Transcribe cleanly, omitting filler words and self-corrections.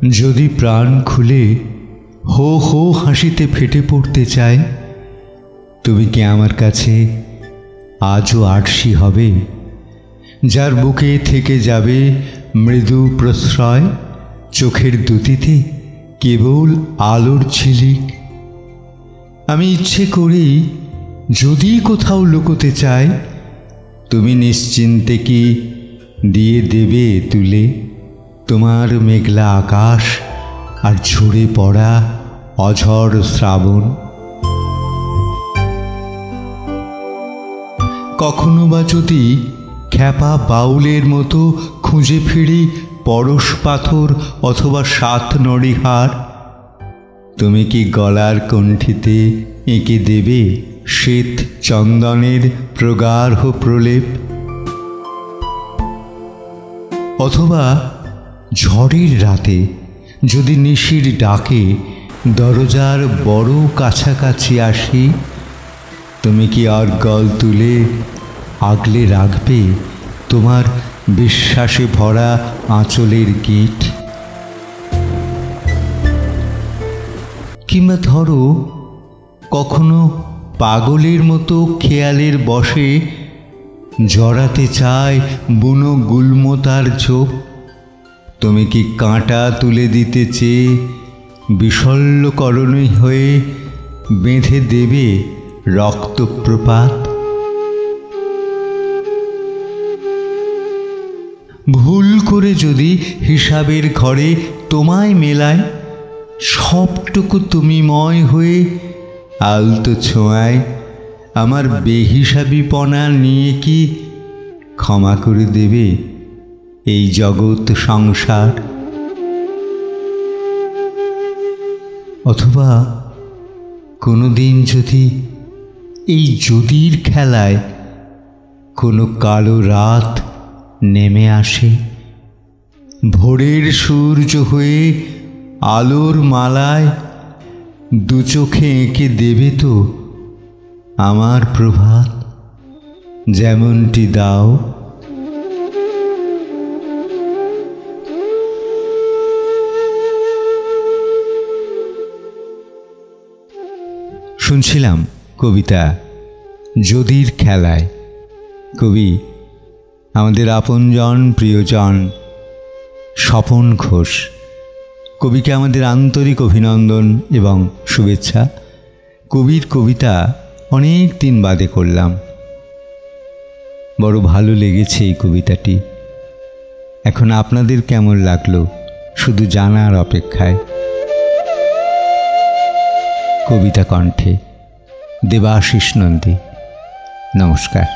যদি প্রাণ খুলে হো হো হাসিতে ফেটে পড়তে চায়, তুমি কি আমার কাছে আজও আরশি হবে, যার বুকে থেকে যাবে মৃদু প্রশ্রয়, চোখের দুটিতে কেবল আলোর ঝিলিক? আমি ইচ্ছে করি যদি কোথাও লুকোতে চাই, তুমি নিশ্চিন্তে কি দিয়ে দেবে তুলে তোমার মেঘলা আকাশ আর ঝরে পড়া অঝড় শ্রাবণ? কখনো বা যদি খ্যাপা বাউলের মতো খুঁজে ফিরি পরশ পাথর অথবা সাত নড়িহার, তুমি কি গলার কণ্ঠিতে এঁকে দেবে শ্বেত চন্দনের প্রগাঢ় প্রলেপ? অথবা ঝড়ের রাতে যদি নিশির ডাকে দরজার বড় কাছাকাছি আসি, তুমি কি অর্গল তুলে আগলে রাখবে তোমার বিশ্বাসে ভরা আঁচলের গিট? কিংবা ধরো কখনো পাগলের মতো খেয়ালের বসে জড়াতে চায় বুনো গুল্মতার ঝোপ, তুমি কি কাঁটা তুলে দিতে চেয়ে বিশল্যকরণী হয়ে বেঁধে দেবে রক্তপ্রপাত? ভুল করে যদি হিসাবের ঘরে তোমায় মেলায়, সবটুকু তুমিময় হয়ে আলতো ছোঁয়ায় আমার বেহিসাবিপনা নিয়ে কি ক্ষমা করে দেবে এই জগৎ সংসার? অথবা কোনো দিন যদি এই যদির খেলায় কোনো কালো রাত নেমে আসে, ভোরের সূর্য হয়ে আলোর মালায় দু চোখে এঁকে দেবে তো আমার প্রভাত, যেমনটি দাও? শুনছিলাম কবিতা যদির খেলায়। কবি আমাদের আপনজন প্রিয়জন স্বপন ঘোষ। কবিকে আমাদের আন্তরিক অভিনন্দন এবং শুভেচ্ছা। কবির কবিতা অনেক দিন বাদে করলাম, বড় ভালো লেগেছে এই কবিতাটি। এখন আপনাদের কেমন লাগলো শুধু জানার অপেক্ষায়। কবিতা কণ্ঠে দেবাশিস নন্দী। নমস্কার।